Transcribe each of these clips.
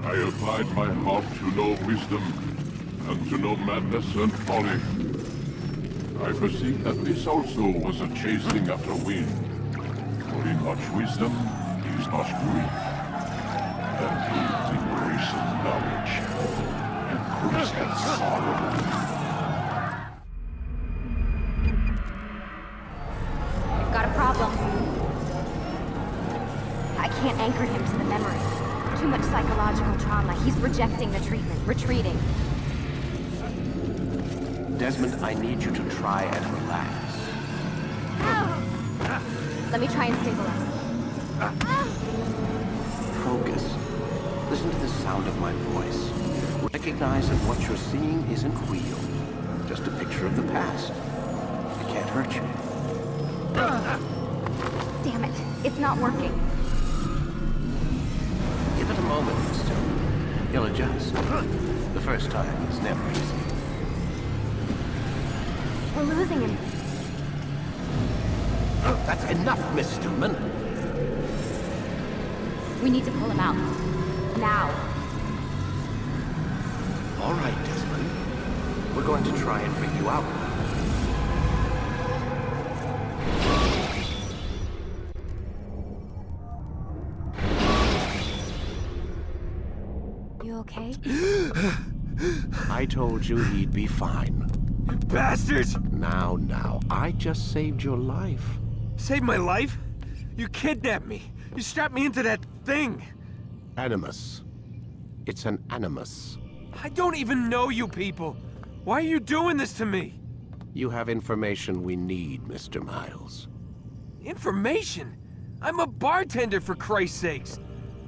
I applied my heart to know wisdom, and to know madness and folly. I perceived that this also was a chasing after wind. For in much wisdom is much grief, and guilt embracing knowledge, and crusted sorrow. I've got a problem. I can't anchor him to the memory. Too much psychological trauma. He's rejecting the treatment, retreating. Desmond, I need you to try and relax. Let me try and stabilize. Focus. Listen to the sound of my voice. Recognize that what you're seeing isn't real. Just a picture of the past. It can't hurt you. Damn it. It's not working. Give it a moment, mister. You'll adjust. The first time is never easy. We're losing him. That's enough, Miss Stillman. We need to pull him out. Now. All right, Desmond. We're going to try and bring you out. You okay? I told you he'd be fine. Bastards! Now, I just saved your life. Saved my life? You kidnapped me. You strapped me into that thing. Animus. It's an animus. I don't even know you people. Why are you doing this to me? You have information we need, Mr. Miles. Information? I'm a bartender, for Christ's sakes.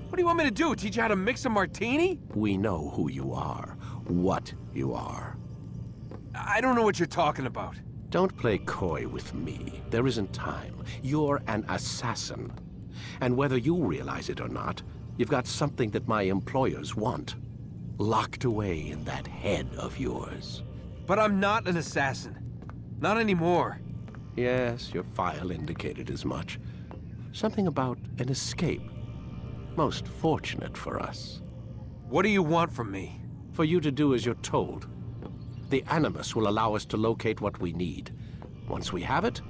What do you want me to do? Teach you how to mix a martini? We know who you are, what you are. I don't know what you're talking about. Don't play coy with me. There isn't time. You're an assassin. And whether you realize it or not, you've got something that my employers want. Locked away in that head of yours. But I'm not an assassin. Not anymore. Yes, your file indicated as much. Something about an escape. Most fortunate for us. What do you want from me? For you to do as you're told. The Animus will allow us to locate what we need. Once we have it,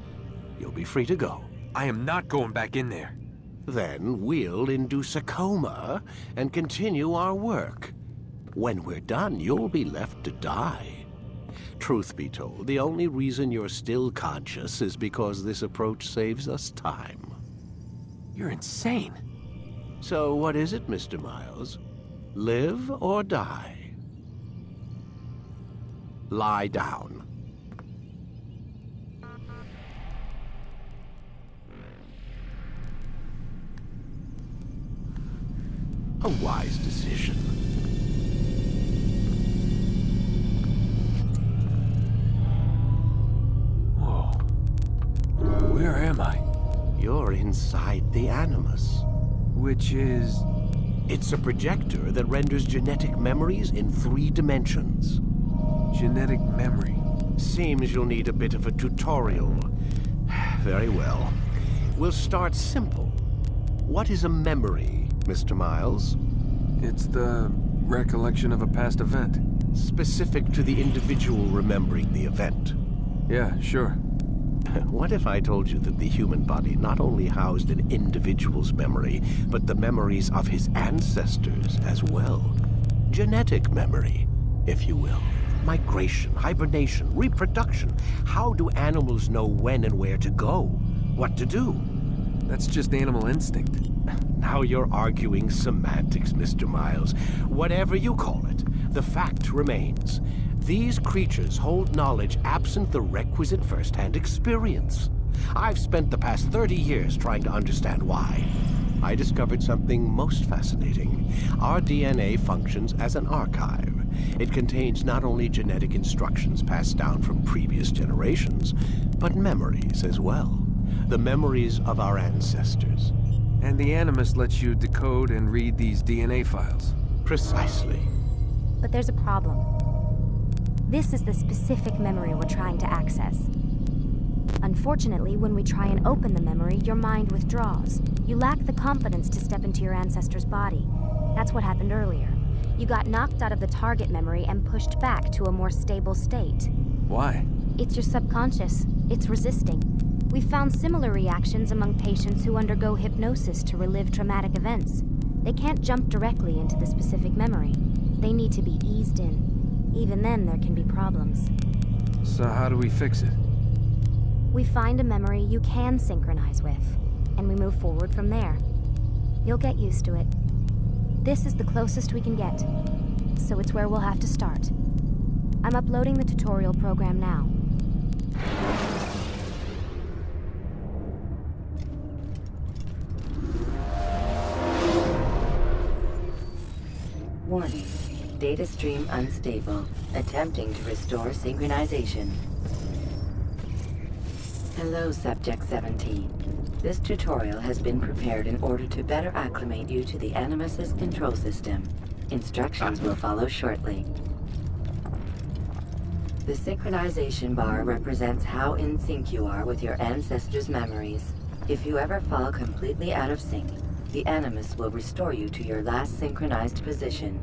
you'll be free to go. I am not going back in there. Then we'll induce a coma and continue our work. When we're done, you'll be left to die. Truth be told, the only reason you're still conscious is because this approach saves us time. You're insane. So what is it, Mr. Miles? Live or die? Lie down. A wise decision. Whoa. Where am I? You're inside the Animus. Which is... It's a projector that renders genetic memories in 3 dimensions. genetic memory. Seems you'll need a bit of a tutorial. Very well. We'll start simple. What is a memory, Mr. Miles? It's the recollection of a past event. Specific to the individual remembering the event. Yeah, sure. What if I told you that the human body not only housed an individual's memory, but the memories of his ancestors as well? Genetic memory, if you will. Migration, hibernation, reproduction. How do animals know when and where to go? What to do? That's just animal instinct. Now you're arguing semantics, Mr. Miles. Whatever you call it, the fact remains. These creatures hold knowledge absent the requisite first-hand experience. I've spent the past 30 years trying to understand why. I discovered something most fascinating. Our DNA functions as an archive. It contains not only genetic instructions passed down from previous generations, but memories as well. The memories of our ancestors. And the Animus lets you decode and read these DNA files. Precisely. But there's a problem. This is the specific memory we're trying to access. Unfortunately, when we try and open the memory, your mind withdraws. You lack the confidence to step into your ancestor's body. That's what happened earlier. You got knocked out of the target memory and pushed back to a more stable state. Why? It's your subconscious. It's resisting. We've found similar reactions among patients who undergo hypnosis to relive traumatic events. They can't jump directly into the specific memory. They need to be eased in. Even then, there can be problems. So how do we fix it? We find a memory you can synchronize with, and we move forward from there. You'll get used to it. This is the closest we can get, so it's where we'll have to start. I'm uploading the tutorial program now. Warning. Data stream unstable. Attempting to restore synchronization. Hello, Subject 17. This tutorial has been prepared in order to better acclimate you to the Animus's control system. Instructions will follow shortly. The synchronization bar represents how in sync you are with your ancestors' memories. If you ever fall completely out of sync, the Animus will restore you to your last synchronized position.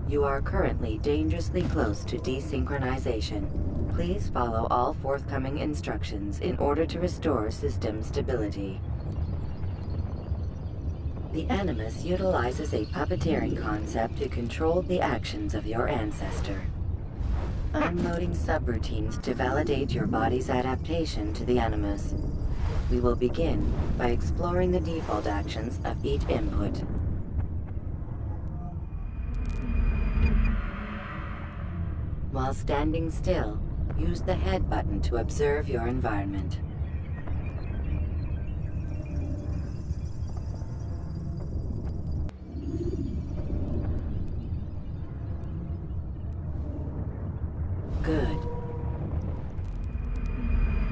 You are currently dangerously close to desynchronization. Please follow all forthcoming instructions in order to restore system stability. The Animus utilizes a puppeteering concept to control the actions of your ancestor. I'm loading subroutines to validate your body's adaptation to the Animus. We will begin by exploring the default actions of each input. While standing still, use the head button to observe your environment. Good.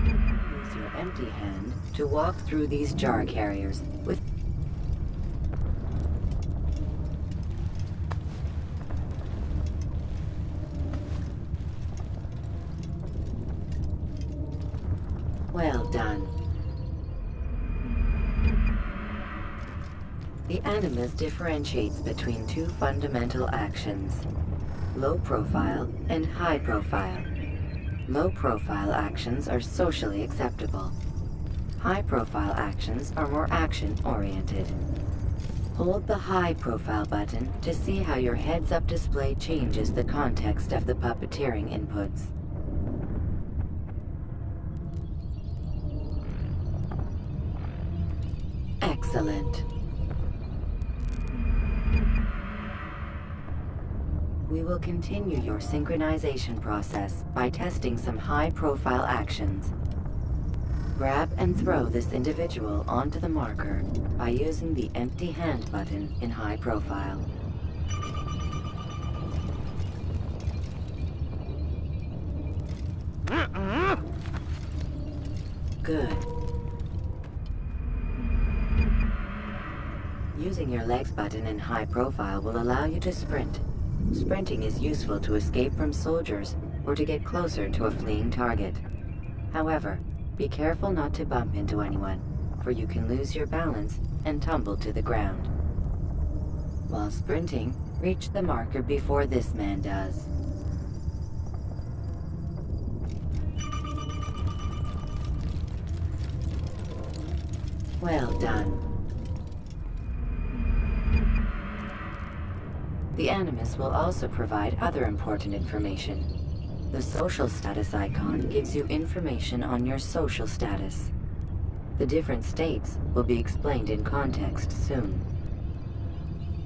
Use your empty hand to walk through these jar carriers with well done. The Animus differentiates between two fundamental actions: low profile and high profile. Low profile actions are socially acceptable. High profile actions are more action oriented. Hold the high profile button to see how your heads-up display changes the context of the puppeteering inputs. Excellent. We will continue your synchronization process by testing some high-profile actions. Grab and throw this individual onto the marker by using the empty hand button in high profile. Good. Using your legs button in high profile will allow you to sprint. Sprinting is useful to escape from soldiers or to get closer to a fleeing target. However, be careful not to bump into anyone, for you can lose your balance and tumble to the ground. While sprinting, reach the marker before this man does. Well done. The Animus will also provide other important information. The social status icon gives you information on your social status. The different states will be explained in context soon.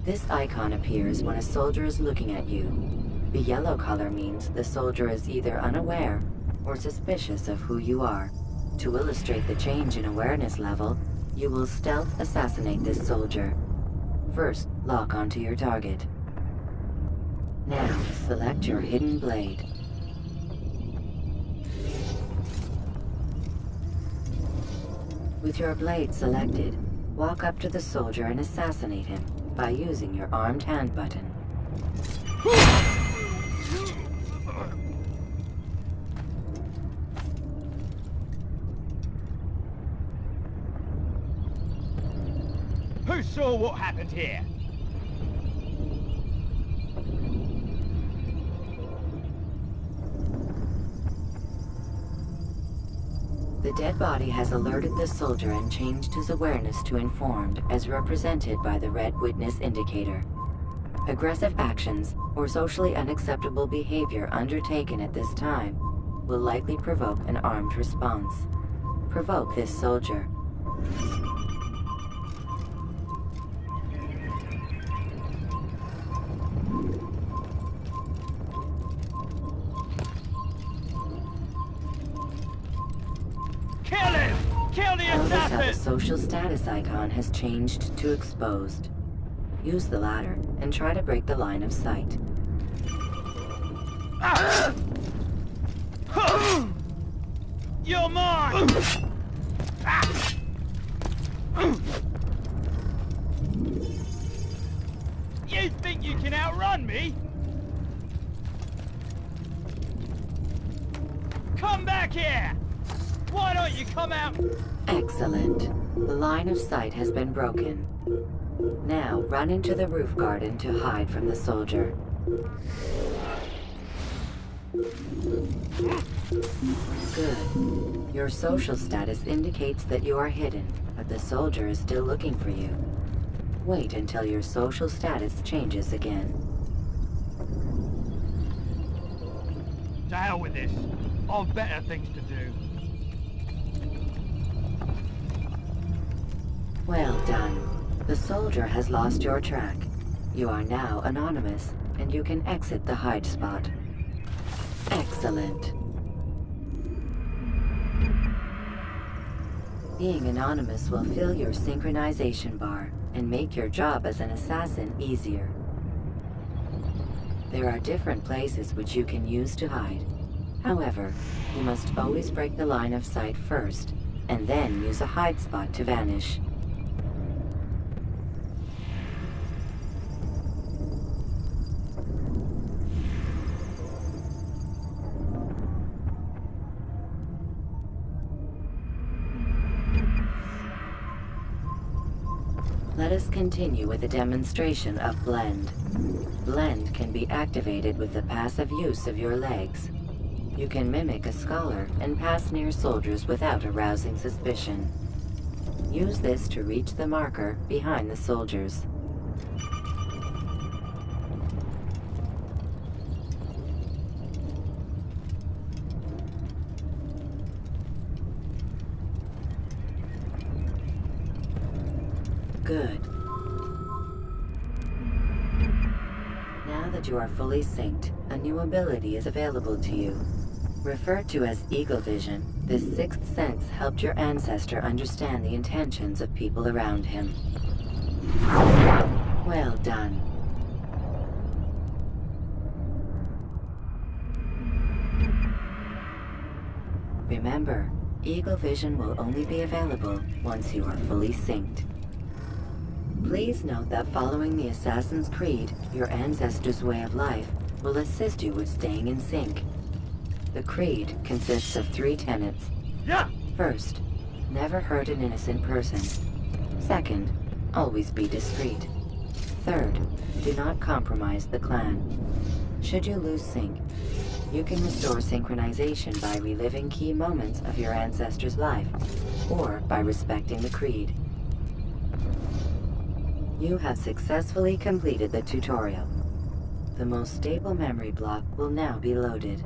This icon appears when a soldier is looking at you. The yellow color means the soldier is either unaware or suspicious of who you are. To illustrate the change in awareness level, you will stealth assassinate this soldier. First, lock onto your target. Now, select your hidden blade. With your blade selected, walk up to the soldier and assassinate him by using your armed hand button. Who saw what happened here? The dead body has alerted the soldier and changed his awareness to informed, as represented by the red witness indicator. Aggressive actions or socially unacceptable behavior undertaken at this time will likely provoke an armed response. Provoke this soldier. Kill him! Kill the Notice how the assassin! social status icon has changed to exposed. Use the ladder and try to break the line of sight. You're mine! You think you can outrun me? Come back here! Why don't you come out? Excellent. The line of sight has been broken. Now, run into the roof garden to hide from the soldier. Good. Your social status indicates that you are hidden, but the soldier is still looking for you. Wait until your social status changes again. To hell with this. I've better things to do. Well done. The soldier has lost your track. You are now anonymous, and you can exit the hide spot. Excellent. Being anonymous will fill your synchronization bar and make your job as an assassin easier. There are different places which you can use to hide. However, you must always break the line of sight first, and then use a hide spot to vanish. Let us continue with a demonstration of Blend. Blend can be activated with the passive use of your legs. You can mimic a scholar and pass near soldiers without arousing suspicion. Use this to reach the marker behind the soldiers. Good. Now that you are fully synced, a new ability is available to you. Referred to as Eagle Vision, this sixth sense helped your ancestor understand the intentions of people around him. Well done. Remember, Eagle Vision will only be available once you are fully synced. Please note that following the Assassin's Creed, your ancestors' way of life will assist you with staying in sync. The Creed consists of 3 tenets. Yeah! First, never hurt an innocent person. Second, always be discreet. Third, do not compromise the clan. Should you lose sync, you can restore synchronization by reliving key moments of your ancestor's life, or by respecting the Creed. You have successfully completed the tutorial. The most stable memory block will now be loaded.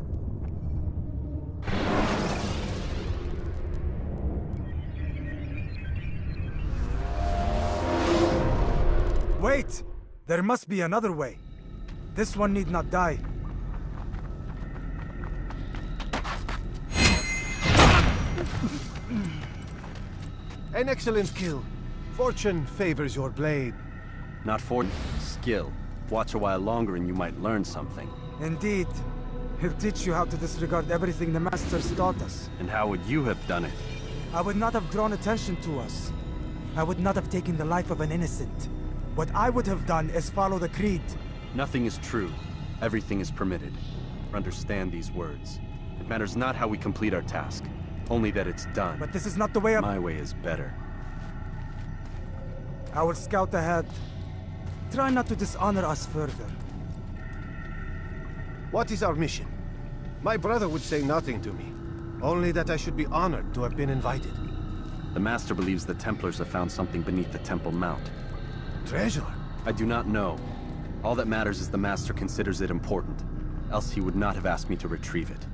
Wait! There must be another way. This one need not die. An excellent kill. Fortune favors your blade. Not for skill. Watch a while longer and you might learn something. Indeed. He'll teach you how to disregard everything the Masters taught us. And how would you have done it? I would not have drawn attention to us. I would not have taken the life of an innocent. What I would have done is follow the Creed. Nothing is true. Everything is permitted. Understand these words. It matters not how we complete our task, only that it's done. But this is not the way of— My way is better. I will scout ahead. Try not to dishonor us further. What is our mission? My brother would say nothing to me. Only that I should be honored to have been invited. The Master believes the Templars have found something beneath the Temple Mount. Treasure? I do not know. All that matters is the Master considers it important. Else he would not have asked me to retrieve it.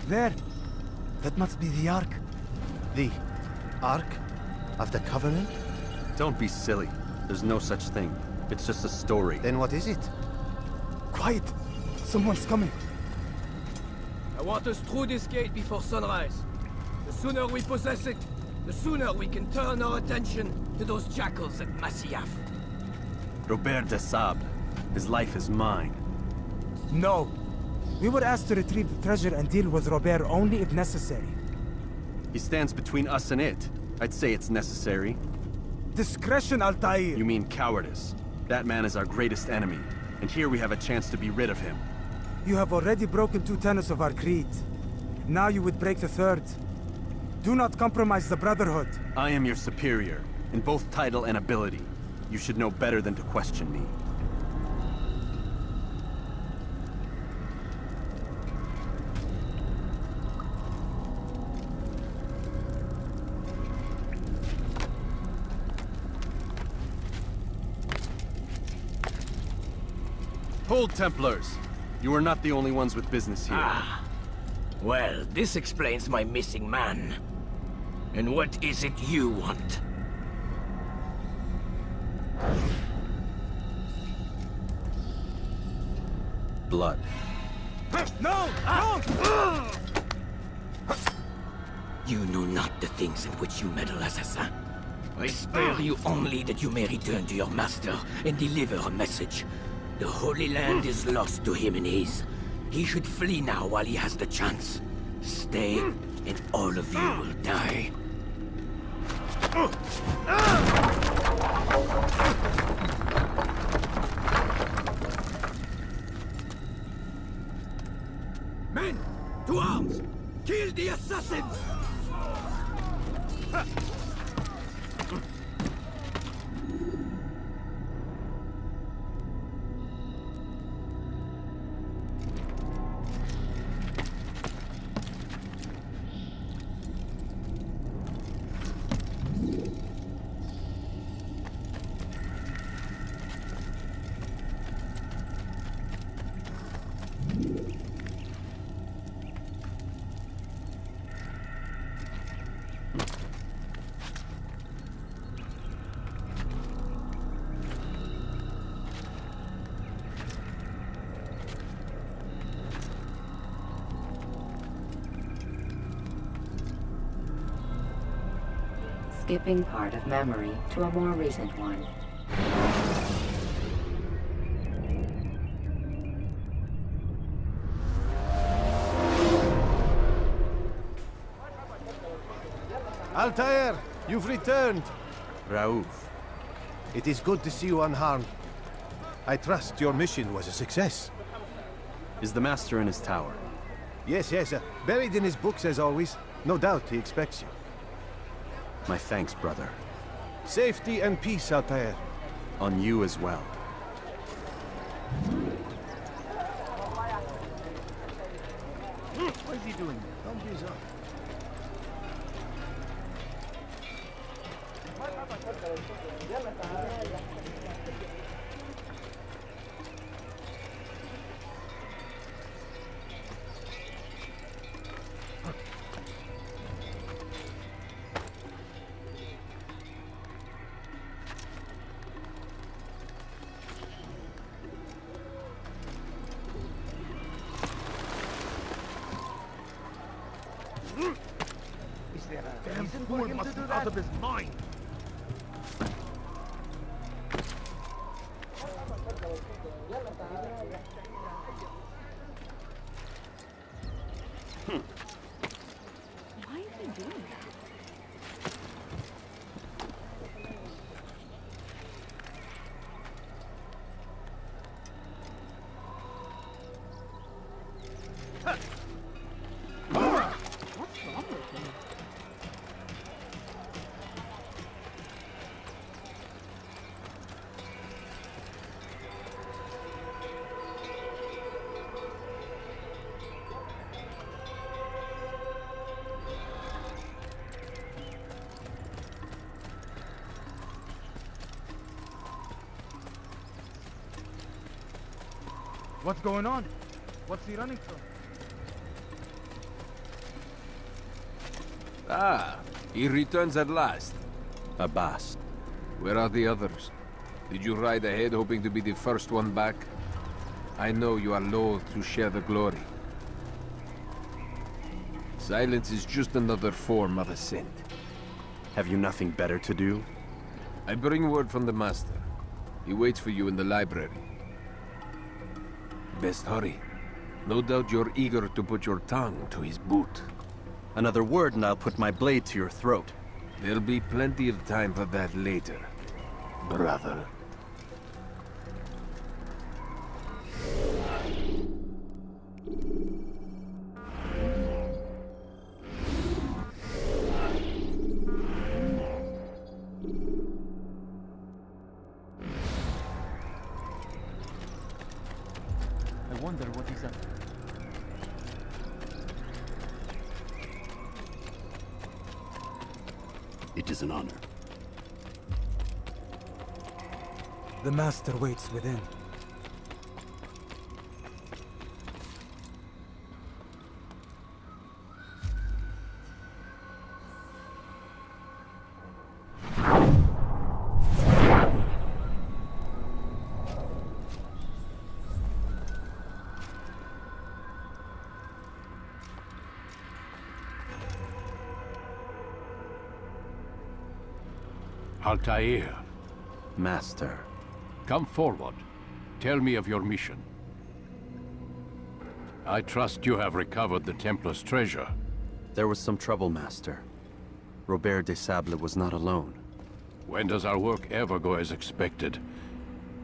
There! That must be the Ark. The Ark of the Covenant? Don't be silly. There's no such thing. It's just a story. Then what is it? Quiet! Someone's coming. I want us through this gate before sunrise. The sooner we possess it, the sooner we can turn our attention to those jackals at Masyaf. Robert de Sable. His life is mine. No. We were asked to retrieve the treasure and deal with Robert only if necessary. He stands between us and it. I'd say it's necessary. Discretion, Altair! You mean cowardice. That man is our greatest enemy, and here we have a chance to be rid of him. You have already broken 2 tenets of our creed. Now you would break the 3rd. Do not compromise the Brotherhood. I am your superior, in both title and ability. You should know better than to question me. Hold, Templars! You are not the only ones with business here. Ah. Well, this explains my missing man. And what is it you want? Blood. No! No! You know not the things in which you meddle, assassin. I spare you only that you may return to your master and deliver a message. The Holy Land is lost to him and his. He should flee now while he has the chance. Stay, and all of you will die. Men, to arms! Kill the assassins! Skipping part of memory to a more recent one. Altair, you've returned. Raouf. It is good to see you unharmed. I trust your mission was a success. Is the Master in his tower? Yes, buried in his books as always. No doubt he expects you. My thanks, brother. Safety and peace, Altair. On you as well. What is he doing? Don't be so. Damn fool must be out of his mind. Why are you doing that? What's wrong with him? What's going on? What's he running from? Ah, he returns at last. Abbas. Where are the others? Did you ride ahead hoping to be the first one back? I know you are loath to share the glory. Silence is just another form of assent. Have you nothing better to do? I bring word from the Master. He waits for you in the library. Best hurry. No doubt you're eager to put your tongue to his boot. Another word and I'll put my blade to your throat. There'll be plenty of time for that later, brother. I wonder what he's up to. It is an honor. The Master waits within. Altair, Master. come forward. Tell me of your mission. I trust you have recovered the Templar's treasure. There was some trouble, Master. Robert de Sable was not alone. When does our work ever go as expected?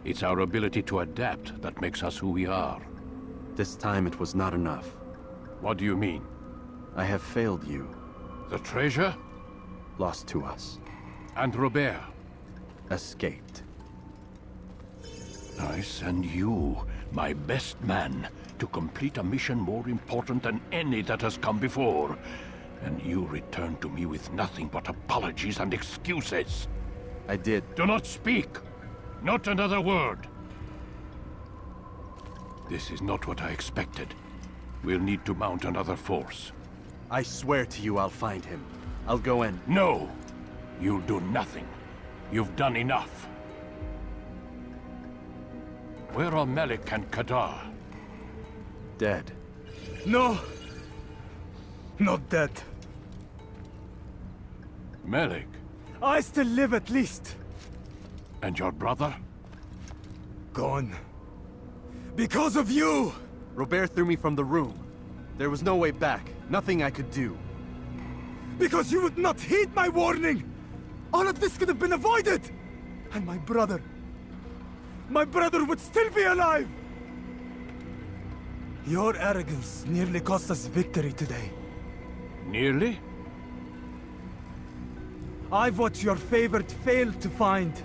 It's our ability to adapt that makes us who we are. This time it was not enough. What do you mean? I have failed you. The treasure? Lost to us. And Robert? Escaped. I send you, my best man, to complete a mission more important than any that has come before. And you return to me with nothing but apologies and excuses. I did. Do not speak! Not another word! This is not what I expected. We'll need to mount another force. I swear to you I'll find him. I'll go in. No! You'll do nothing. You've done enough. Where are Melik and Kadar? Dead. No! Not dead. Melik? I still live at least. And your brother? Gone. Because of you! Robert threw me from the room. There was no way back. Nothing I could do. Because you would not heed my warning! All of this could have been avoided! And my brother would still be alive! Your arrogance nearly cost us victory today. Nearly? I've what your favorite failed to find.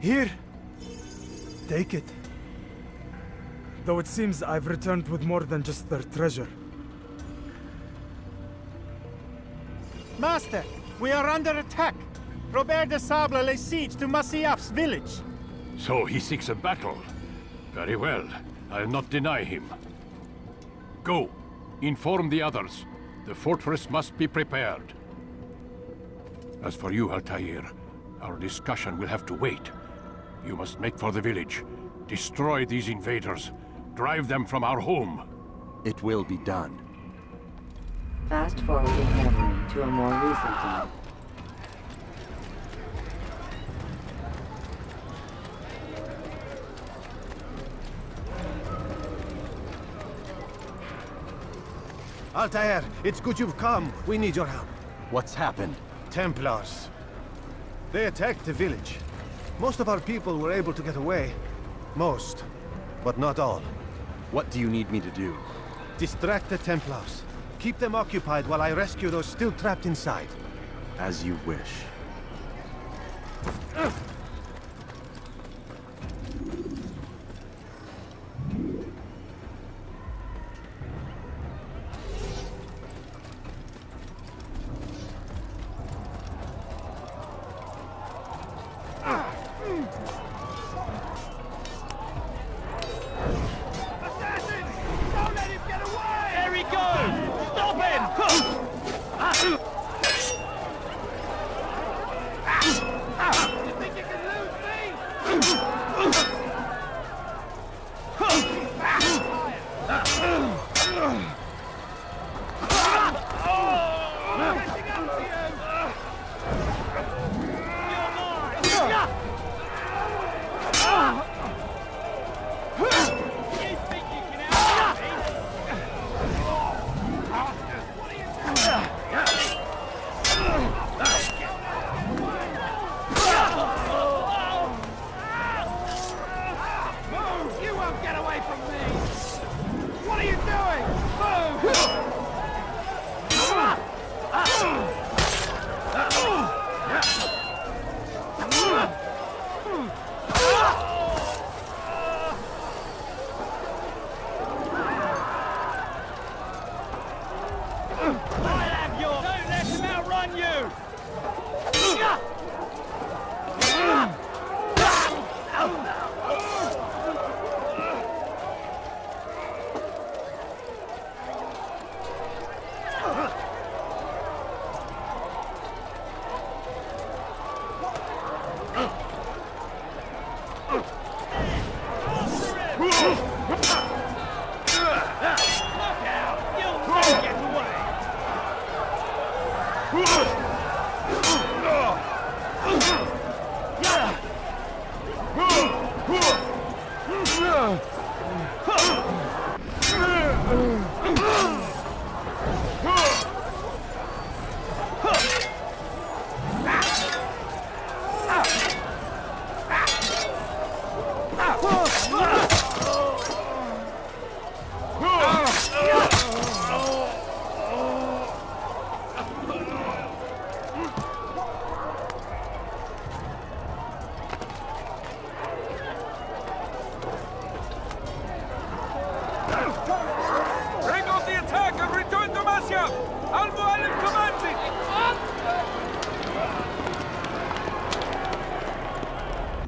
Here, take it. Though it seems I've returned with more than just their treasure. Master, we are under attack. Robert de Sable lays siege to Masyaf's village. So he seeks a battle. Very well. I'll not deny him. Go. Inform the others. The fortress must be prepared. As for you, Altair, our discussion will have to wait. You must make for the village. Destroy these invaders. Drive them from our home. It will be done. Fast forwarding memory to a more recent one. Altair, it's good you've come. We need your help. What's happened? Templars. They attacked the village. Most of our people were able to get away. Most, but not all. What do you need me to do? Distract the Templars. Keep them occupied while I rescue those still trapped inside. As you wish.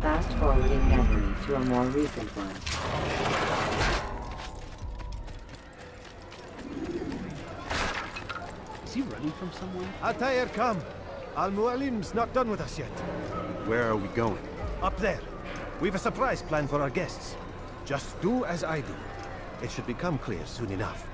Fast-forwarding memory to a more recent one. Is he running from someone? Altair, come. Al-Mualim's not done with us yet. Where are we going? Up there. We've a surprise plan for our guests. Just do as I do. It should become clear soon enough.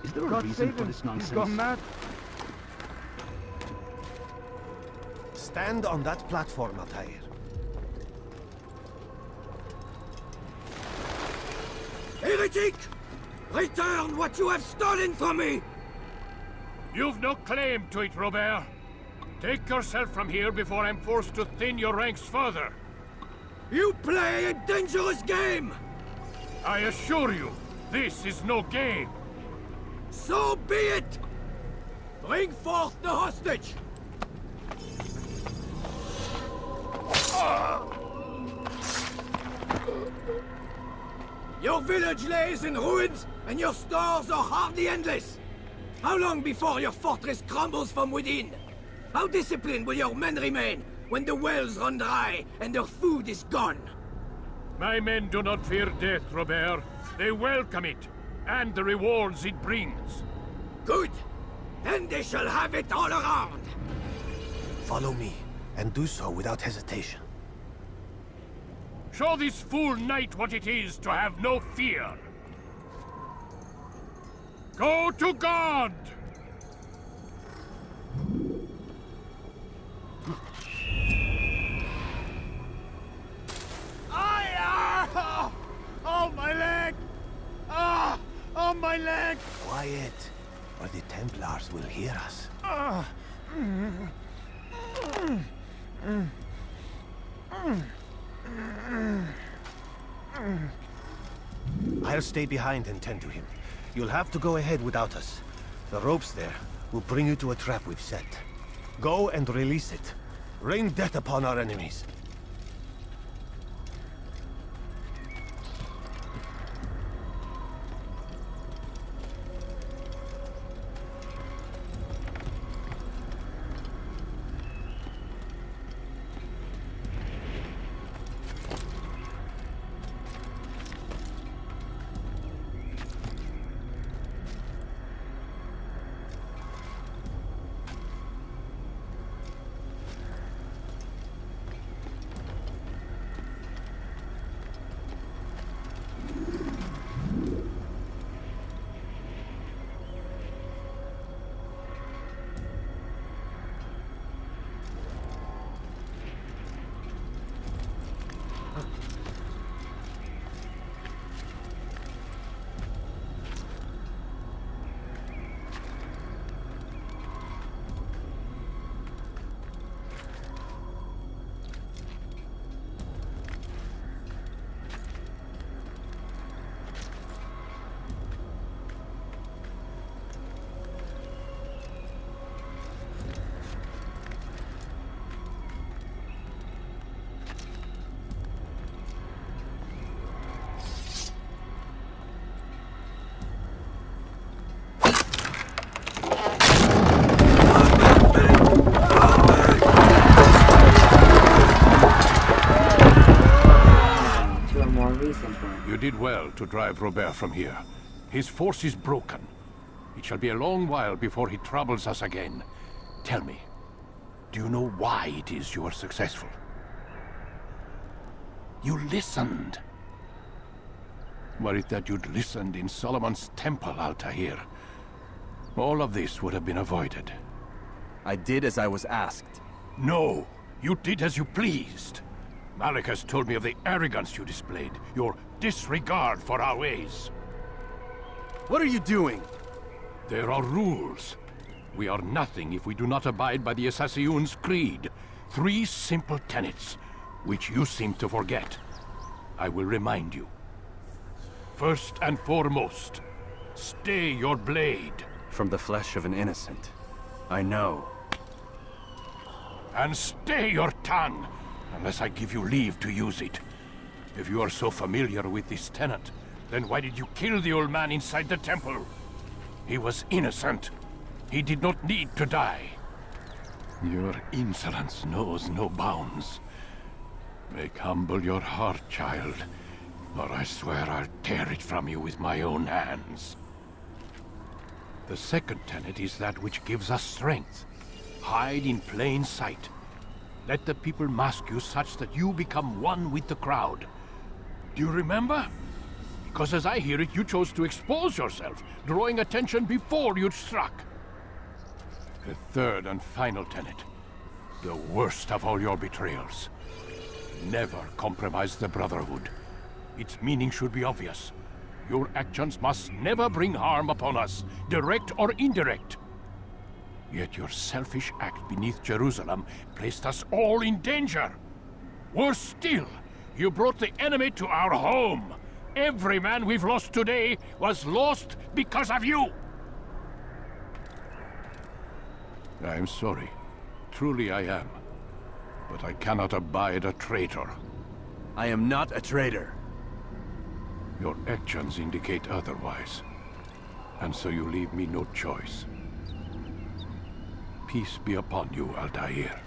Is there a reason for this nonsense? He's gone mad. Stand on that platform, Altair. Heretic! Return what you have stolen from me! You've no claim to it, Robert. Take yourself from here before I'm forced to thin your ranks further. You play a dangerous game! I assure you, this is no game. So be it! Bring forth the hostage! Your village lays in ruins, and your stores are hardly endless. How long before your fortress crumbles from within? How disciplined will your men remain when the wells run dry and their food is gone? My men do not fear death, Robert. They welcome it, and the rewards it brings. Good. Then they shall have it all around. Follow me, and do so without hesitation. Show this fool knight what it is to have no fear. Go to God! Oh, my leg! Ah! Oh, my leg! Quiet, or the Templars will hear us. I'll stay behind and tend to him. You'll have to go ahead without us. The ropes there will bring you to a trap we've set. Go and release it. Rain death upon our enemies. You did well to drive Robert from here. His force is broken. It shall be a long while before he troubles us again. Tell me, do you know why it is you are successful? You listened. Were it that you'd listened in Solomon's temple, Altair, all of this would have been avoided. I did as I was asked. No, you did as you pleased. Malik has told me of the arrogance you displayed, your disregard for our ways. What are you doing? There are rules. We are nothing if we do not abide by the Assassin's creed. 3 simple tenets, which you seem to forget. I will remind you. First and foremost, stay your blade. From the flesh of an innocent. I know. And stay your tongue, unless I give you leave to use it. If you are so familiar with this tenet, then why did you kill the old man inside the temple? He was innocent. He did not need to die. Your insolence knows no bounds. Make humble your heart, child, or I swear I'll tear it from you with my own hands. The second tenet is that which gives us strength. Hide in plain sight. Let the people mask you such that you become one with the crowd. Do you remember? Because as I hear it, you chose to expose yourself, drawing attention before you'd struck. The third and final tenet. The worst of all your betrayals. Never compromise the Brotherhood. Its meaning should be obvious. Your actions must never bring harm upon us, direct or indirect. Yet your selfish act beneath Jerusalem placed us all in danger. Worse still, you brought the enemy to our home. Every man we've lost today was lost because of you. I'm sorry. Truly I am. But I cannot abide a traitor. I am not a traitor. Your actions indicate otherwise. And so you leave me no choice. Peace be upon you, Altair.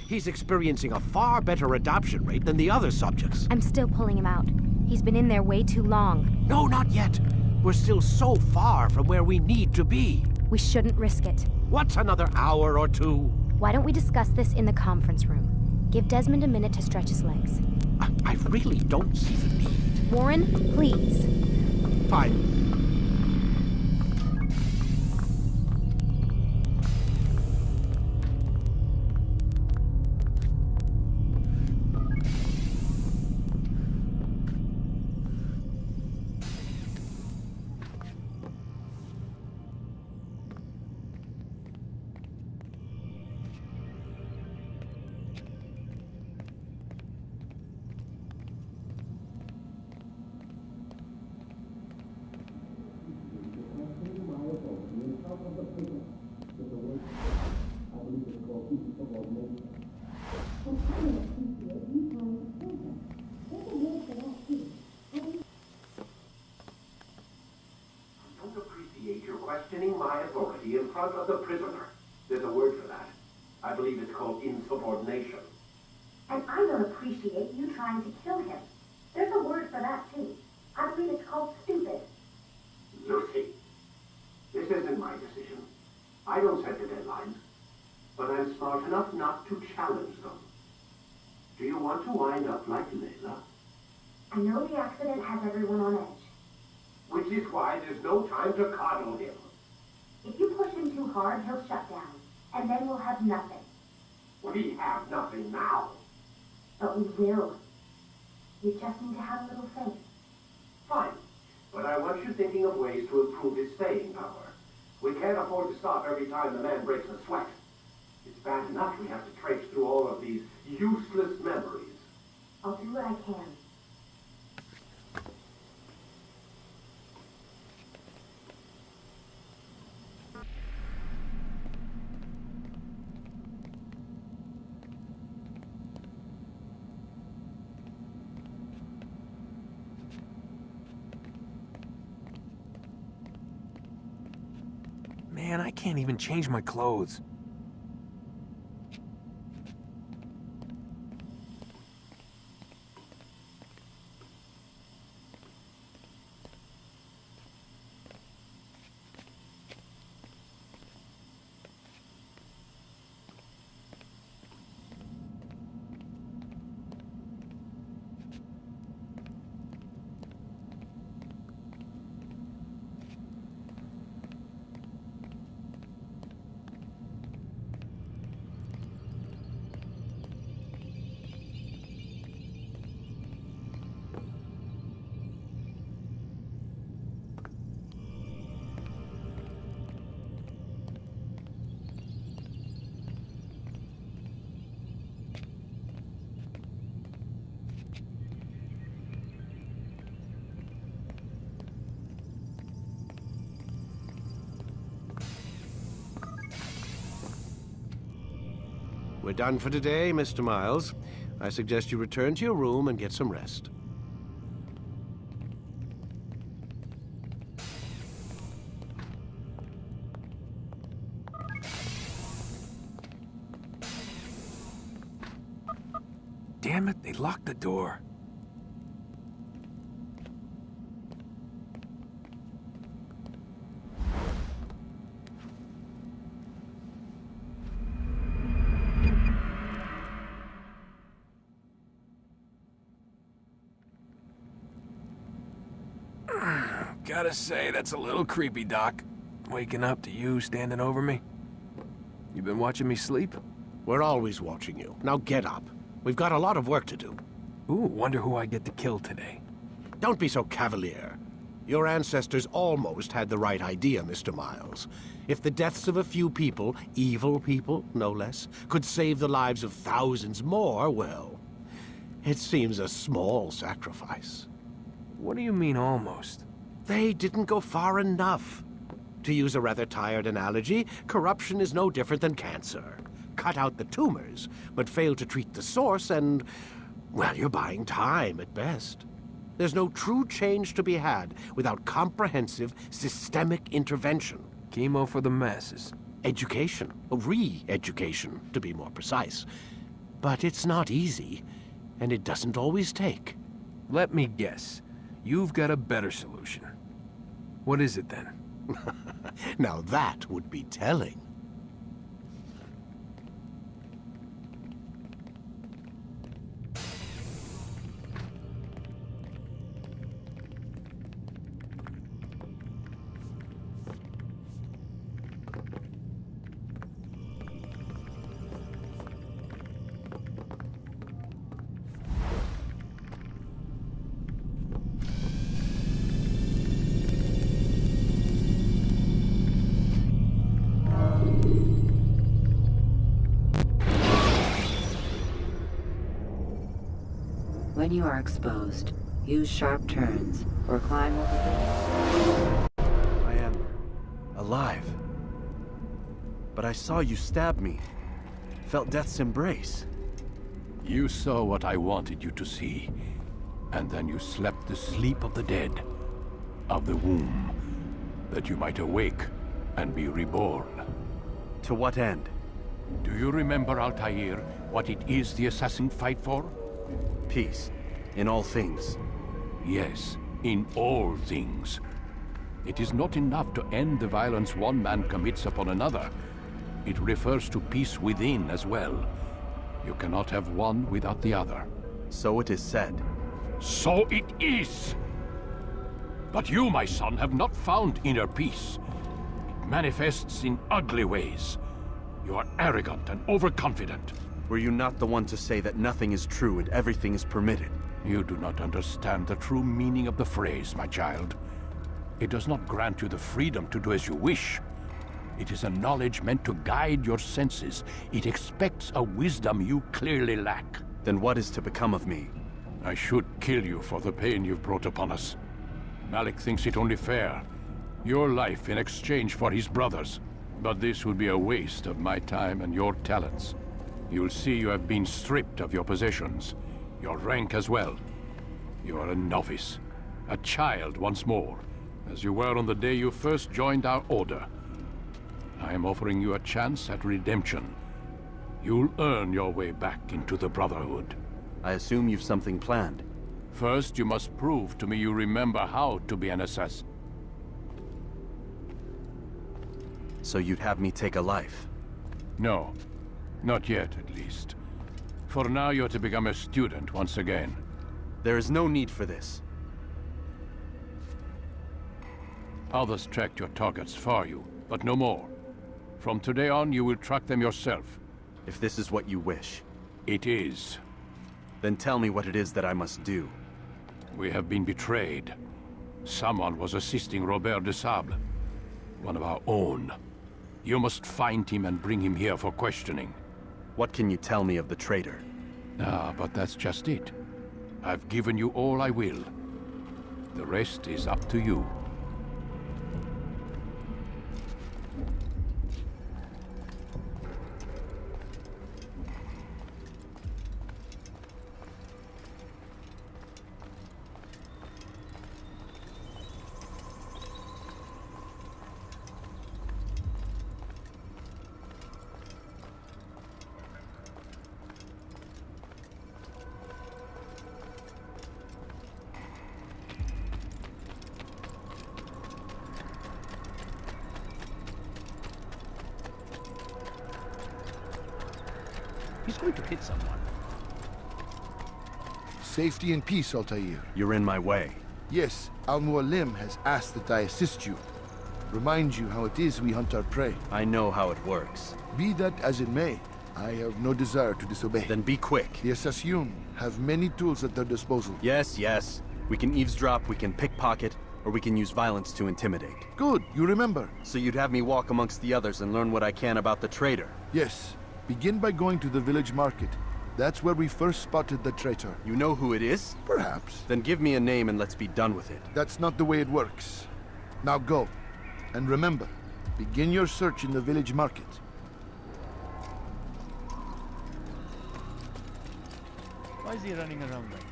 He's experiencing a far better adoption rate than the other subjects. I'm still pulling him out. He's been in there way too long. No, not yet. We're still so far from where we need to be. We shouldn't risk it. What's another hour or two? Why don't we discuss this in the conference room? Give Desmond a minute to stretch his legs. I really don't see the need. Warren, please. Fine. Questioning my authority in front of the prisoner. There's a word for that. I believe it's called insubordination. And I don't appreciate you trying to kill him. There's a word for that, too. I believe it's called stupid. Lucy, this isn't my decision. I don't set the deadlines. But I'm smart enough not to challenge them. Do you want to wind up like Layla? I know the accident has everyone on edge. Which is why there's no time to coddle him. If you push him too hard, he'll shut down. And then we'll have nothing. We have nothing now. But we will. You just need to have a little faith. Fine. But I want you thinking of ways to improve his staying power. We can't afford to stop every time the man breaks a sweat. It's bad enough we have to traipse through all of these useless memories. I'll do what I can. Man, I can't even change my clothes. We're done for today, Mr. Miles. I suggest you return to your room and get some rest. Damn it, they locked the door. Gotta say, that's a little creepy, Doc. Waking up to you standing over me. You been watching me sleep? We're always watching you. Now get up. We've got a lot of work to do. Ooh, wonder who I get to kill today. Don't be so cavalier. Your ancestors almost had the right idea, Mr. Miles. If the deaths of a few people, evil people, no less, could save the lives of thousands more, well, it seems a small sacrifice. What do you mean, almost? They didn't go far enough. To use a rather tired analogy, corruption is no different than cancer. Cut out the tumors, but fail to treat the source and, well, you're buying time at best. There's no true change to be had without comprehensive, systemic intervention. Chemo for the masses. Education. Re-education, to be more precise. But it's not easy, and it doesn't always take. Let me guess. You've got a better solution. What is it, then? Now that would be telling. When you are exposed, use sharp turns or climb over the... I am alive. But I saw you stab me. Felt death's embrace. You saw what I wanted you to see. And then you slept the sleep of the dead. Of the womb. That you might awake and be reborn. To what end? Do you remember, Altair, what it is the Assassin fight for? Peace. In all things. Yes, in all things. It is not enough to end the violence one man commits upon another. It refers to peace within as well. You cannot have one without the other. So it is said. So it is! But you, my son, have not found inner peace. It manifests in ugly ways. You are arrogant and overconfident. Were you not the one to say that nothing is true and everything is permitted? You do not understand the true meaning of the phrase, my child. It does not grant you the freedom to do as you wish. It is a knowledge meant to guide your senses. It expects a wisdom you clearly lack. Then what is to become of me? I should kill you for the pain you've brought upon us. Malik thinks it only fair. Your life in exchange for his brother's. But this would be a waste of my time and your talents. You'll see you have been stripped of your possessions. Your rank as well. You are a novice. A child once more. As you were on the day you first joined our order. I am offering you a chance at redemption. You'll earn your way back into the Brotherhood. I assume you've something planned. First, you must prove to me you remember how to be an assassin. So you'd have me take a life? No. Not yet, at least. For now, you're to become a student once again. There is no need for this. Others tracked your targets for you, but no more. From today on, you will track them yourself. If this is what you wish. It is. Then tell me what it is that I must do. We have been betrayed. Someone was assisting Robert de Sable. One of our own. You must find him and bring him here for questioning. What can you tell me of the traitor? Ah, but that's just it. I've given you all I will. The rest is up to you. He's going to hit someone. Safety and peace, Altair. You're in my way. Yes, Al-Mualim has asked that I assist you. Remind you how it is we hunt our prey. I know how it works. Be that as it may, I have no desire to disobey. Then be quick. The Assassin have many tools at their disposal. Yes, yes. We can eavesdrop, we can pickpocket, or we can use violence to intimidate. Good, you remember. So you'd have me walk amongst the others and learn what I can about the traitor? Yes. Begin by going to the village market. That's where we first spotted the traitor. You know who it is? Perhaps. Then give me a name and let's be done with it. That's not the way it works. Now go. And remember, begin your search in the village market. Why is he running around like that?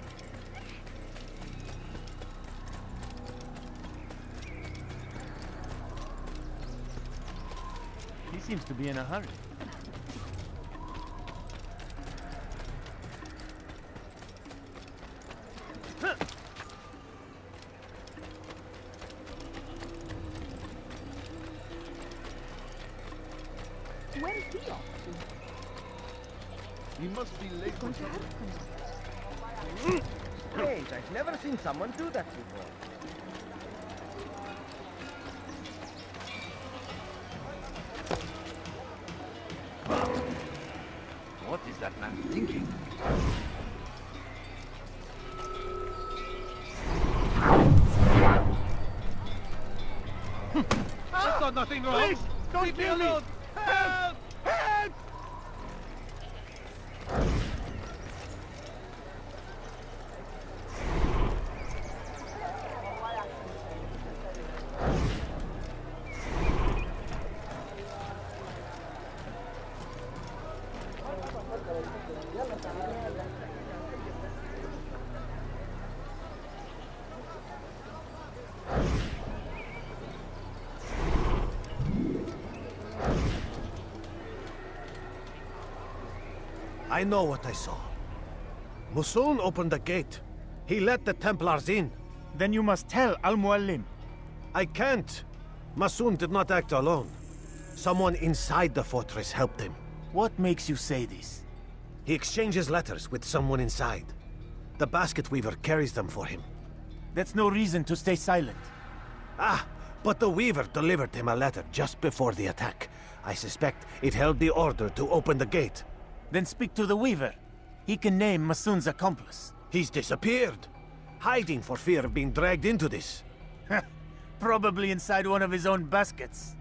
He seems to be in a hurry. Where is he off to? He must be late for something. Strange, I've never seen someone do that before. What is that man thinking? I've done nothing wrong! Please, don't kill me! Help! Help! I know what I saw. Musun opened the gate. He let the Templars in. Then you must tell Al-Mualim. I can't. Musun did not act alone. Someone inside the fortress helped him. What makes you say this? He exchanges letters with someone inside. The basket weaver carries them for him. That's no reason to stay silent. Ah, but the weaver delivered him a letter just before the attack. I suspect it held the order to open the gate. Then speak to the weaver. He can name Masun's accomplice. He's disappeared. Hiding for fear of being dragged into this. Probably inside one of his own baskets.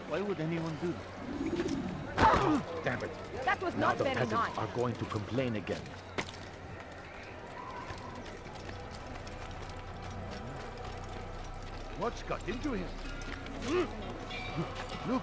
Why would anyone do that? Damn it. That was Now not the very peasants nice. are going to complain again. What's got into him? Look.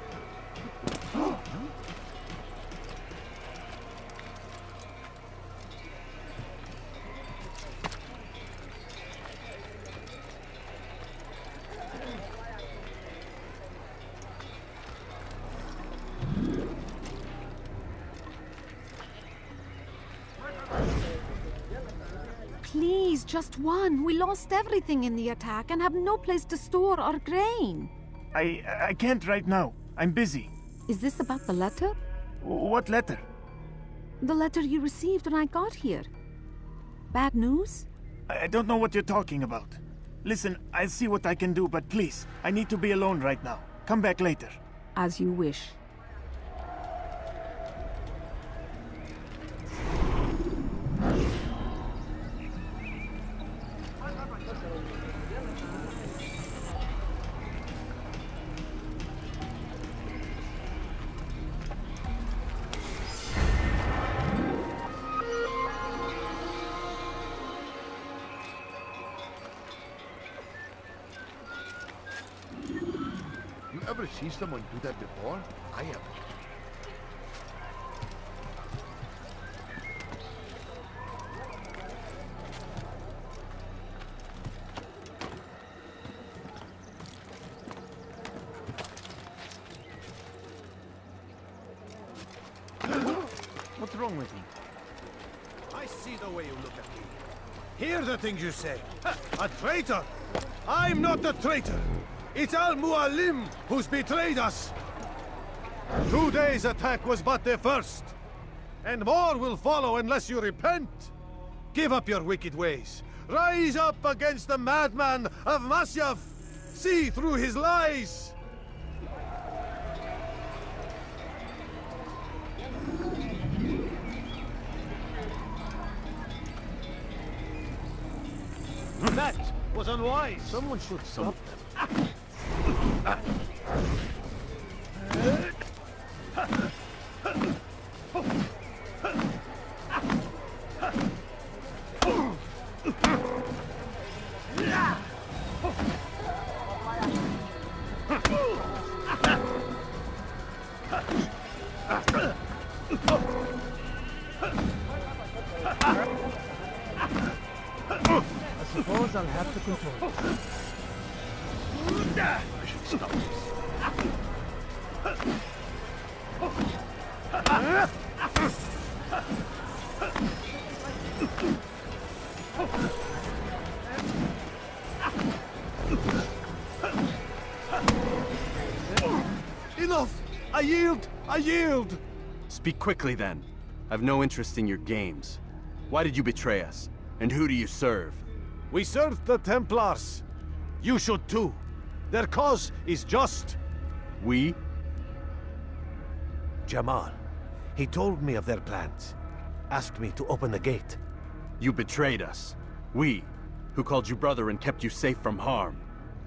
Please, just one. We lost everything in the attack and have no place to store our grain. I can't right now. I'm busy. Is this about the letter? What letter? The letter you received when I got here. Bad news? I don't know what you're talking about. Listen, I'll see what I can do, but please, I need to be alone right now. Come back later. As you wish. You ever see someone do that before? I have. What's wrong with you? I see the way you look at me. Hear the things you say. A traitor! I'm not a traitor! It's Al-Mualim who's betrayed us! Today's attack was but the first. And more will follow unless you repent. Give up your wicked ways. Rise up against the madman of Masyaf. See through his lies. That was unwise. Someone should stop them. I suppose I'll have to control it. I should stop this. Enough! I yield! I yield! Speak quickly then. I've no interest in your games. Why did you betray us? And who do you serve? We serve the Templars. You should too. Their cause is just. We? Jamal. He told me of their plans. Asked me to open the gate. You betrayed us. We, who called you brother and kept you safe from harm.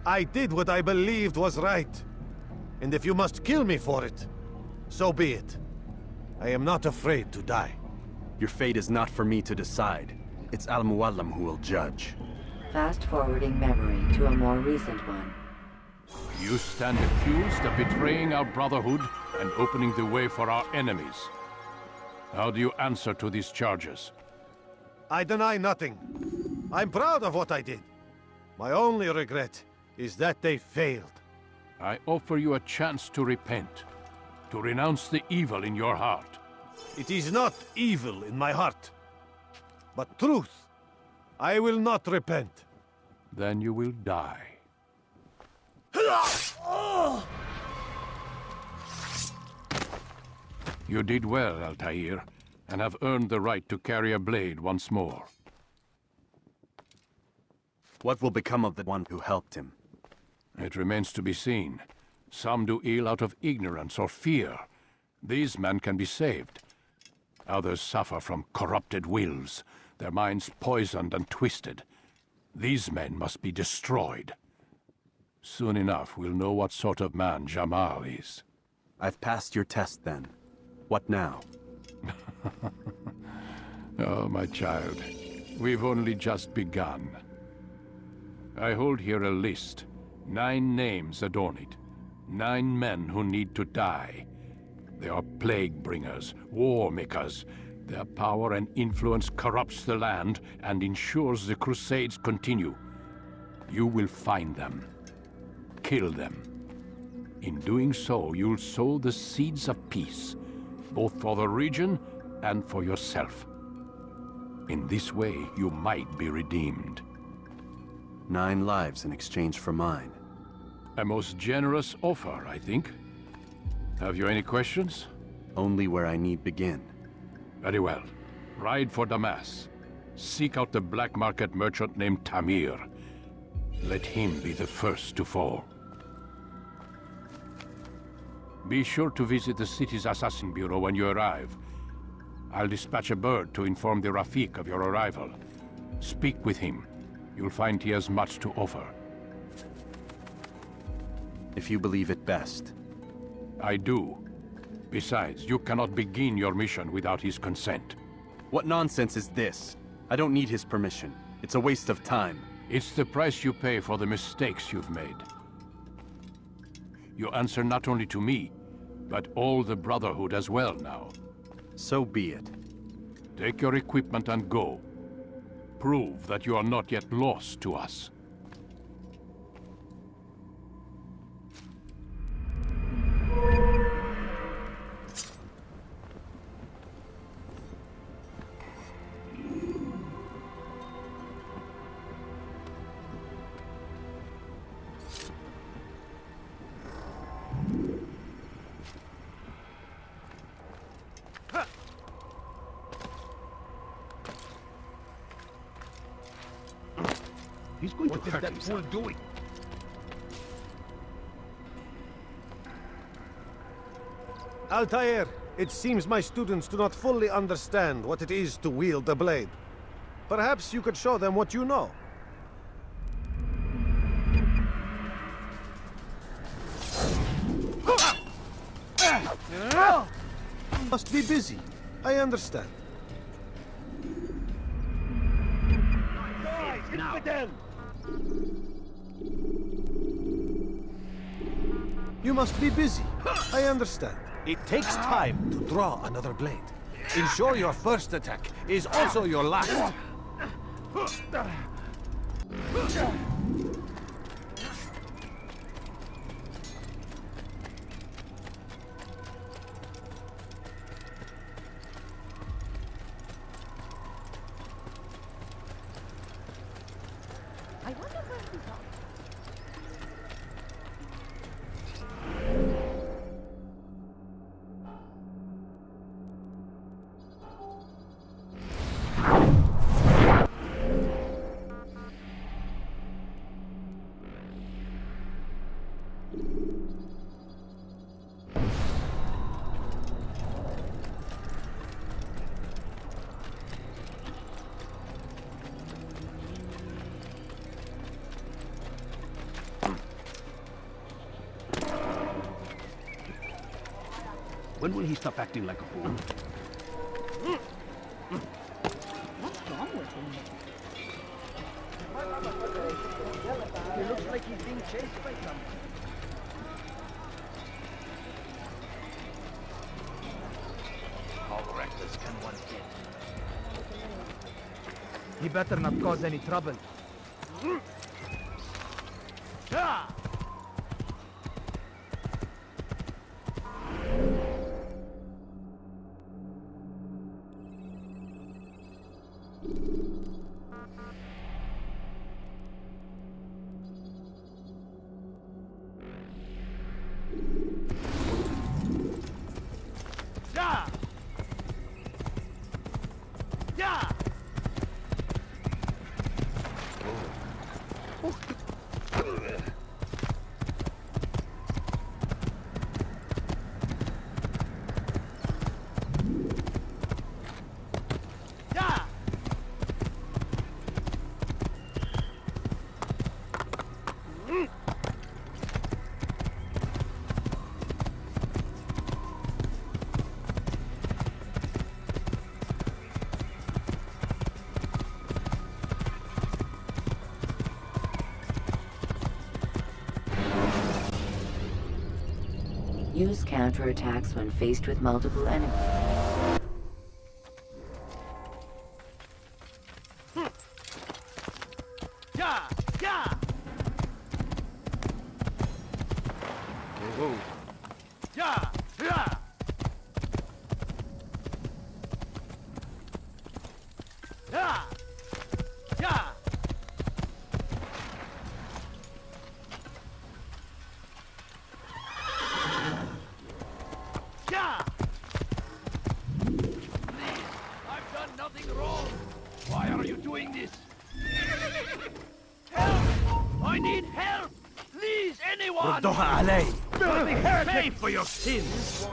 I did what I believed was right. And if you must kill me for it, so be it. I am not afraid to die. Your fate is not for me to decide. It's Al-Mualim who will judge. Fast-forwarding memory to a more recent one. You stand accused of betraying our brotherhood and opening the way for our enemies. How do you answer to these charges? I deny nothing. I'm proud of what I did. My only regret is that they failed. I offer you a chance to repent, to renounce the evil in your heart. It is not evil in my heart, but truth. I will not repent. Then you will die. You did well, Altair, and have earned the right to carry a blade once more. What will become of the one who helped him? It remains to be seen. Some do ill out of ignorance or fear. These men can be saved. Others suffer from corrupted wills, their minds poisoned and twisted. These men must be destroyed. Soon enough, we'll know what sort of man Jamal is. I've passed your test, then. What now? Oh, my child. We've only just begun. I hold here a list. 9 names adorn it. 9 men who need to die. They are plague bringers, war makers. Their power and influence corrupts the land and ensures the Crusades continue. You will find them. Kill them. In doing so, you'll sow the seeds of peace, both for the region and for yourself. In this way, you might be redeemed. 9 lives in exchange for mine. A most generous offer, I think. Have you any questions? Only where I need begin. Very well. Ride for Damas. Seek out the black market merchant named Tamir. Let him be the first to fall. Be sure to visit the city's assassin bureau when you arrive. I'll dispatch a bird to inform the Rafik of your arrival. Speak with him. You'll find he has much to offer. If you believe it best. I do. Besides, you cannot begin your mission without his consent. What nonsense is this? I don't need his permission. It's a waste of time. It's the price you pay for the mistakes you've made. You answer not only to me, but all the Brotherhood as well now. So be it. Take your equipment and go. Prove that you are not yet lost to us. He's going to hurt himself. What is that fool doing? Altair, it seems my students do not fully understand what it is to wield a blade. Perhaps you could show them what you know. You must be busy. I understand. Now. You must be busy. I understand. It takes time to draw another blade. Ensure your first attack is also your last. When will he stop acting like a fool? What's wrong with him? He looks like he's being chased by someone. How reckless can one get? He better not cause any trouble. Use counterattacks when faced with multiple enemies. Why are you doing this? Help! I need help! Please, anyone! ردوها علي. Pay for your sins!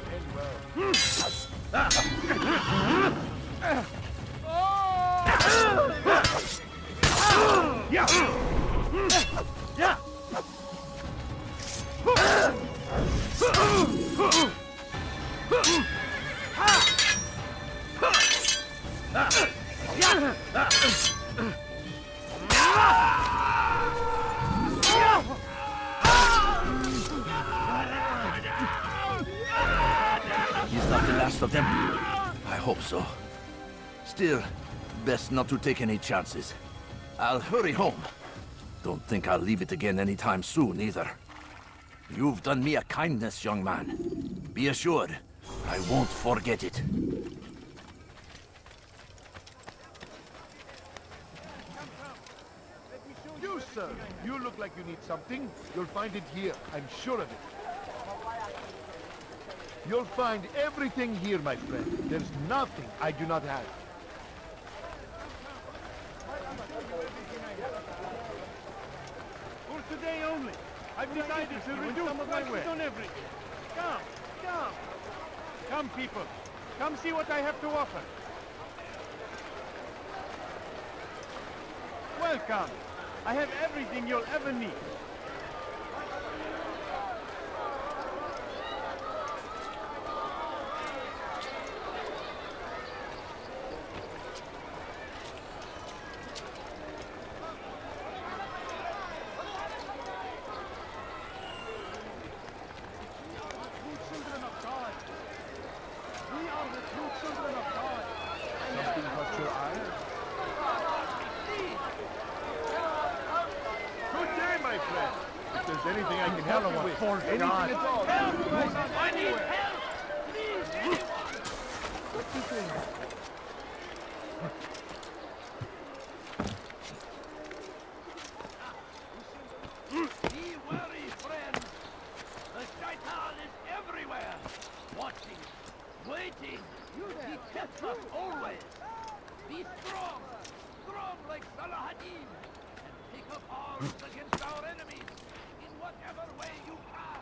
He's not the last of them. I hope so. Still, best not to take any chances. I'll hurry home. Don't think I'll leave it again anytime soon, either. You've done me a kindness, young man. Be assured, I won't forget it. You, sir, you look like you need something. You'll find it here, I'm sure of it. You'll find everything here, my friend. There's nothing I do not have. For today only, I've decided to reduce prices on everything. Come, come. Come, people. Come see what I have to offer. Welcome. I have everything you'll ever need. Something caught your eye? Good day, my friend. If there's anything I can help you with, anything at all. Help! I need help! Please, anyone! What do you think? Be wary, friends! The Shaitan is everywhere! Watching, waiting! He tests us always! Be strong! Strong like Salahadin! And take up arms against our enemies! In whatever way you can!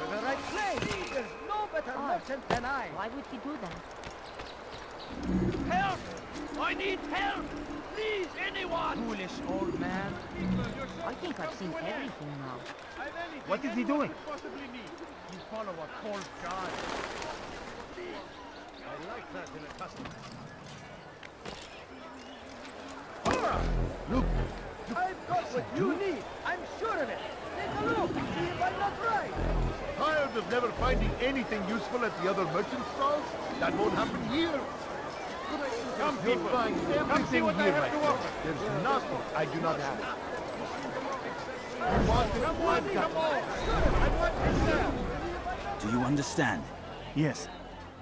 The right place. There's no better merchant than I. Why would he do that? Help! I need help! Please, anyone! Foolish old man. I think I've seen everything now. What is he doing? You follow a cold god. I like that in a customer. Look! I've got what you need. I'm sure of it. Take a look. See if I'm not right. Tired of never finding anything useful at the other merchant stalls? That won't happen here. Come, You'll people. find Come see everything what I here, have my to friend. offer. There's nothing I do not have. You want it? I've got it. Do you understand? Yes.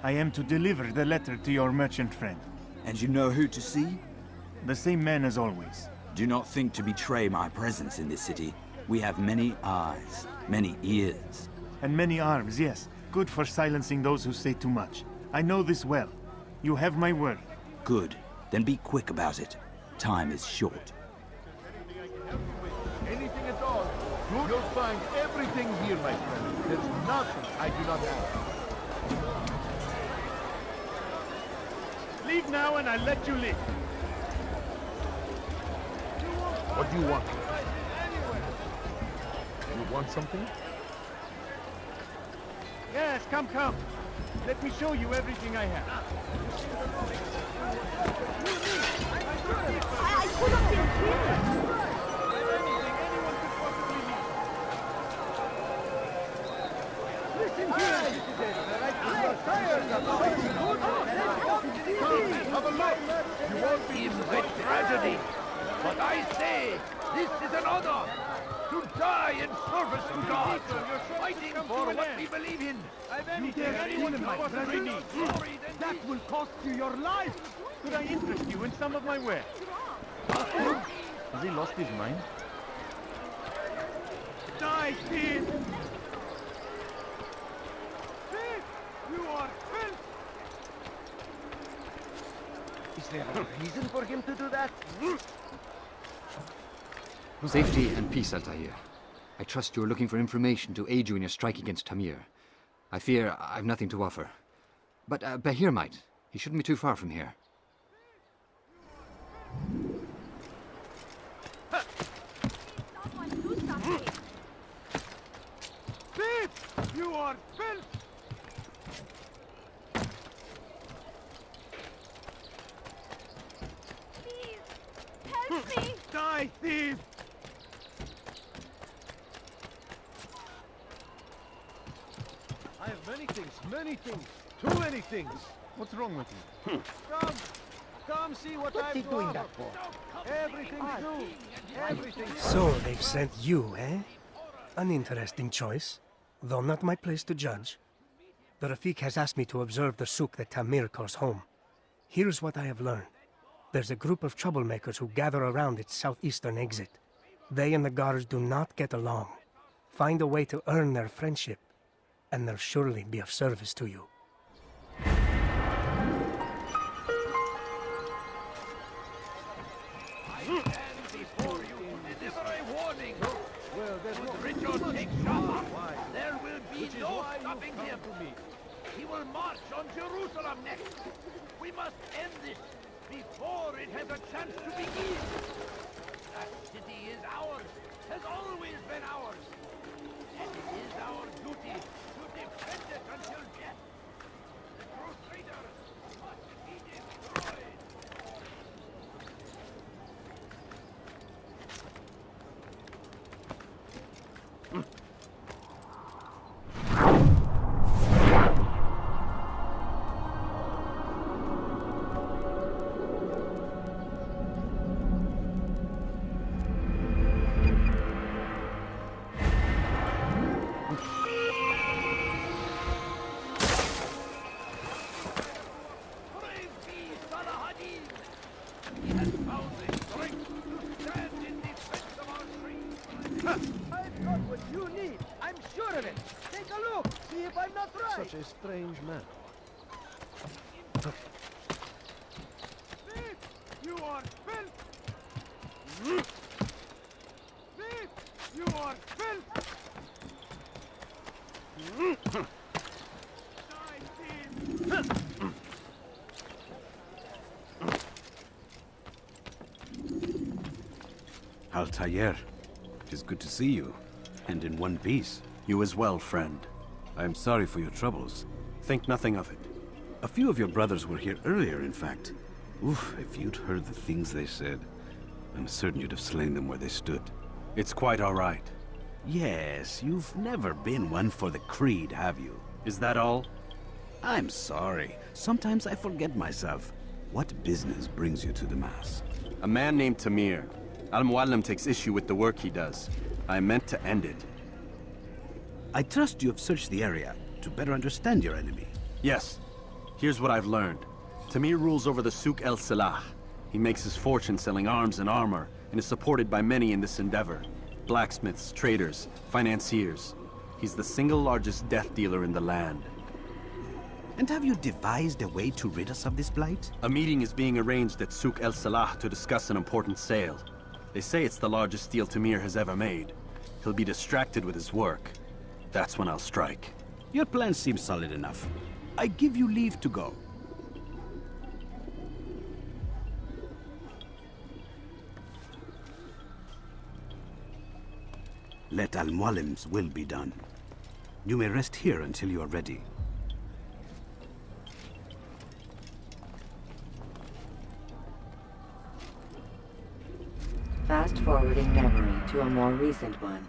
I am to deliver the letter to your merchant friend. And you know who to see? The same man as always. Do not think to betray my presence in this city. We have many eyes, many ears. And many arms, yes. Good for silencing those who say too much. I know this well. You have my word. Good. Then be quick about it. Time is short. Anything at all. You'll find everything here, my friend. There's nothing I do not have. Leave now and I'll let you live. What do you want? You want something? Yes, come. Let me show you everything I have. I could have been killed. Listen here, citizen. I'm tired of Have a look! You won't be Seems a tragedy, but I say this is an honor to die in service to God, fighting for what we believe in. You dare anyone in my presence? That will cost you your life. Could I interest you in some of my wares? Has he lost his mind? Die, thief! Thief! You are filth! Is there a reason for him to do that? Safety and peace, Altair. I trust you are looking for information to aid you in your strike against Tamir. I fear I've nothing to offer. But Bahir might. He shouldn't be too far from here. Thief! You are filth! Help me! Die, thief! I have many things. Too many things. What's wrong with you? Come see what What's I'm he doing that for? Everything's new. Everything's So they've sent you, eh? An interesting choice, though not my place to judge. The Rafik has asked me to observe the souk that Tamir calls home. Here's what I have learned. There's a group of troublemakers who gather around its southeastern exit. They and the guards do not get along. Find a way to earn their friendship, and they'll surely be of service to you. Richard takes Shama, there will be no stopping him. He will march on Jerusalem next. We must end this before it has a chance to begin. That city is ours, has always been ours. And it is our duty to defend it until death. The Crusaders must be destroyed. I've got what you need. I'm sure of it. Take a look. See if I'm not right. Such a strange man. Thief! You are filth! Thief! You are filth! Die, thief! Altair, it is good to see you, and in one piece. You as well, friend. I am sorry for your troubles. Think nothing of it. A few of your brothers were here earlier, in fact. Oof, if you'd heard the things they said, I'm certain you'd have slain them where they stood. It's quite all right. Yes, you've never been one for the creed, have you? Is that all? I'm sorry. Sometimes I forget myself. What business brings you to the Mass? A man named Tamir. Al-Mualim takes issue with the work he does. I meant to end it. I trust you have searched the area to better understand your enemy. Yes. Here's what I've learned. Tamir rules over the Souk El Salah. He makes his fortune selling arms and armor, and is supported by many in this endeavor. Blacksmiths, traders, financiers. He's the single largest death dealer in the land. And have you devised a way to rid us of this blight? A meeting is being arranged at Souk El Salah to discuss an important sale. They say it's the largest deal Tamir has ever made. He'll be distracted with his work. That's when I'll strike. Your plan seems solid enough. I give you leave to go. Let Al-Mualim's will be done. You may rest here until you are ready. Fast-forwarding memory to a more recent one.